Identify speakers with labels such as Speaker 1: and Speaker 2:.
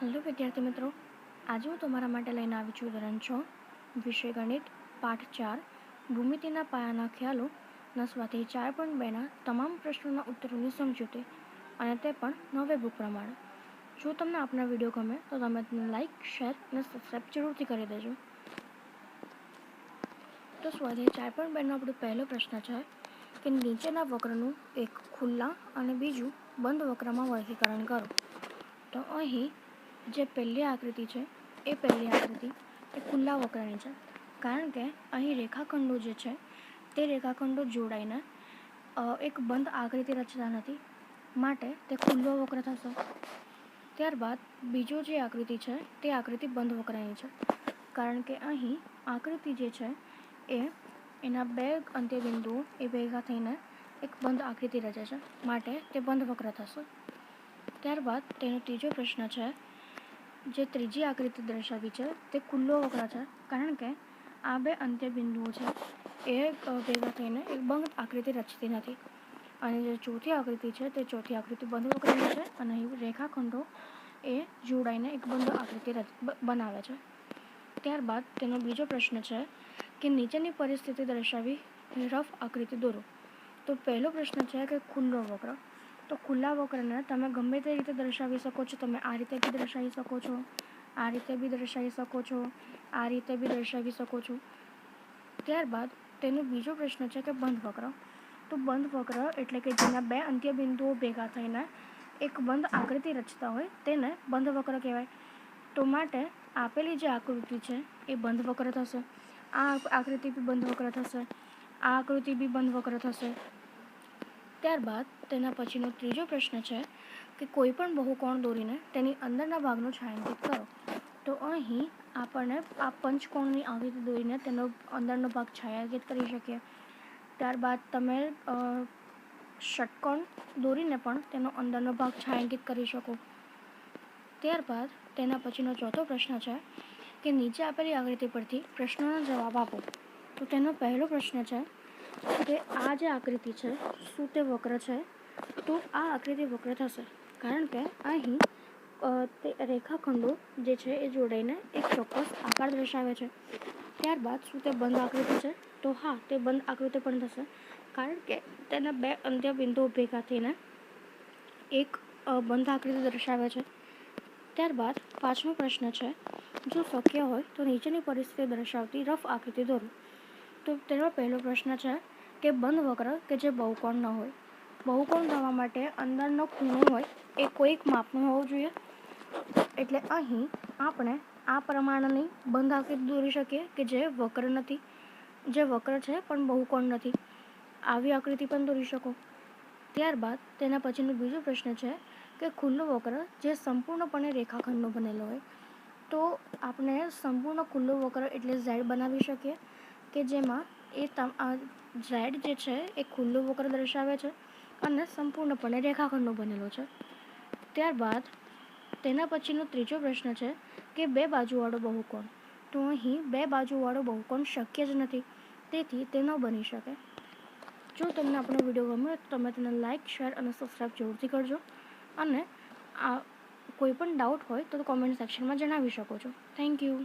Speaker 1: Hello વિદ્યાર્થી મિત્રો, આજે હું તમારા માટે લઈને આવી છું ધોરણ 6 વિષય ગણિત પાઠ 4 ભૂમિતિના પાયાના ખ્યાલોના સ્વાધ્યાય 4.2ના તમામ પ્રશ્નોના ઉત્તરોની સમજૂતી અને તે પણ નવે બુક પ્રમાણે. જો તમને આપણા વિડીયો ગમે તો તમે તેને લાઇક, શેર અને સબસ્ક્રાઈબ જરૂરથી કરી દેજો. તો સ્વાધ્યાય 4.2નો આપણો પહેલો પ્રશ્ન છે કે નીચેના વક્રનું એક ખુલ્લા અને બીજું બંધ વક્રમાં વર્ગીકરણ કરો. તો અહીં જે પહેલી આકૃતિ છે એ ખુલ્લા વક્રની છે, કારણ કે અહીં રેખાખંડો જે છે તે રેખાખંડો જોડાઈને એક બંધ આકૃતિ રચતા નથી, માટે તે ખુલ્લો વક્ર થશે. ત્યારબાદ બીજો જે આકૃતિ છે તે આકૃતિ બંધ વક્રની છે, કારણ કે અહીં આકૃતિ જે છે એ એના બે અંત્યબિંદુઓ એ ભેગા થઈને એક બંધ આકૃતિ રચે છે, માટે તે બંધ વક્ર થશે. ત્યારબાદ તેનો ત્રીજો પ્રશ્ન છે, જે ત્રીજી આકૃતિ દર્શાવી છે તે ખુલ્લો વક્ર છે, કારણ કે આ બે અંત્યબિંદુઓ છે એ ભેગા થઈને એક બંધ આકૃતિ રચતી નથી. અને જે ચોથી આકૃતિ છે તે ચોથી આકૃતિ બંધ વક્રની છે અને અહીં રેખાખંડો એ જોડાઈને એક બંધ આકૃતિ બનાવે છે. ત્યારબાદ તેનો બીજો પ્રશ્ન છે કે નીચેની પરિસ્થિતિ દર્શાવી રફ આકૃતિ દોરો. તો પહેલો પ્રશ્ન છે કે ખુલ્લો વક્ર. તો ખુલ્લા વક્રને તમે ગમે તે રીતે દર્શાવી શકો છો. તમે આ રીતે બી દર્શાવી શકો છો, આ રીતે બી દર્શાવી શકો છો, આ રીતે બી દર્શાવી શકો છો. ત્યારબાદ તેનો બીજો પ્રશ્ન છે કે બંધ વક્ર. તો બંધ વક્ર એટલે કે જેના બે અંત્યબિંદુઓ ભેગા થઈને એક બંધ આકૃતિ રચતા હોય તેને બંધ વક્ર કહેવાય. તો માટે આપેલી જે આકૃતિ છે એ બંધ વક્ર થશે, આ આકૃતિ બી બંધ વક્ર થશે, આ આકૃતિ બી બંધ વક્ર થશે. ત્યારબાદ તેના પછીનો ત્રીજો પ્રશ્ન છે કે કોઈ પણ બહુકોણ દોરીને તેની અંદરના ભાગનો છાંયાંકિત કરો. તો અહીં આપણને આ પંચકોણની આકૃતિ દોરીને તેનો અંદરનો ભાગ છાંયાંકિત કરી શકીએ. ત્યારબાદ તમે ષટકોણ દોરીને પણ તેનો અંદરનો ભાગ છાંયાંકિત કરી શકો. ત્યારબાદ તેના પછીનો ચોથો પ્રશ્ન છે કે નીચે આપેલી આકૃતિ પરથી પ્રશ્નોના જવાબ આપો. તો તેનો પહેલો પ્રશ્ન છે કે આ જે આકૃતિ છે શું તે વક્ર છે? તો આ આકૃતિ વક્ર થશે, કારણ કે અહીં તે રેખાખંડો જે છે એ જોડાઈને એક ચોક્કસ આકાર દર્શાવે છે. ત્યારબાદ શું તે બંધ આકૃતિ છે? તો હા, તે બંધ આકૃતિ પણ થશે, કારણ કે તેના બે અંત્યબિંદુઓ ભેગા થઈને એક બંધ આકૃતિ દર્શાવે છે. ત્યારબાદ પાંચમો પ્રશ્ન છે, જો શક્ય હોય તો નીચેની પરિસ્થિતિ દર્શાવતી રફ આકૃતિ દોરો. તો તેનો પહેલો પ્રશ્ન છે કે બંધ વક્ર કે જે બહુકોણ ન હોય. બહુકોણ થવા માટે અંદરનો ખૂણો હોય એ કોઈક માપનો હોવો જોઈએ. એટલે અહીં આપણે આ પ્રમાણેની બંધ આકૃતિ દોરી શકીએ કે જે વક્ર નથી, જે વક્ર છે પણ બહુકોણ નથી. આવી આકૃતિ પણ દોરી શકો. ત્યારબાદ તેના પછીનો બીજો પ્રશ્ન છે કે ખુલ્લો વક્ર જે સંપૂર્ણપણે રેખાખંડનો બનેલો હોય. તો આપણે સંપૂર્ણ ખુલ્લો વક્ર એટલે ઝેડ બનાવી શકીએ કે જેમાં એ ઝેડ જે છે એ ખુલ્લો વક્ર દર્શાવે છે અને સંપૂર્ણપણે રેખાખંડનો બનેલો છે. ત્યારબાદ તેના પછીનો ત્રીજો પ્રશ્ન છે કે બે બાજુવાળો બહુકોણ. તો અહીં બે બાજુવાળો બહુકોણ શક્ય જ નથી, તેથી તે ન બની શકે. જો તમને આપણો વિડીયો ગમ્યો તો તમે તેને લાઇક, શેર અને સબસ્ક્રાઈબ જરૂરથી કરજો. અને આ કોઈ પણ ડાઉટ હોય તો કોમેન્ટ સેક્શનમાં જણાવી શકો છો. Thank you.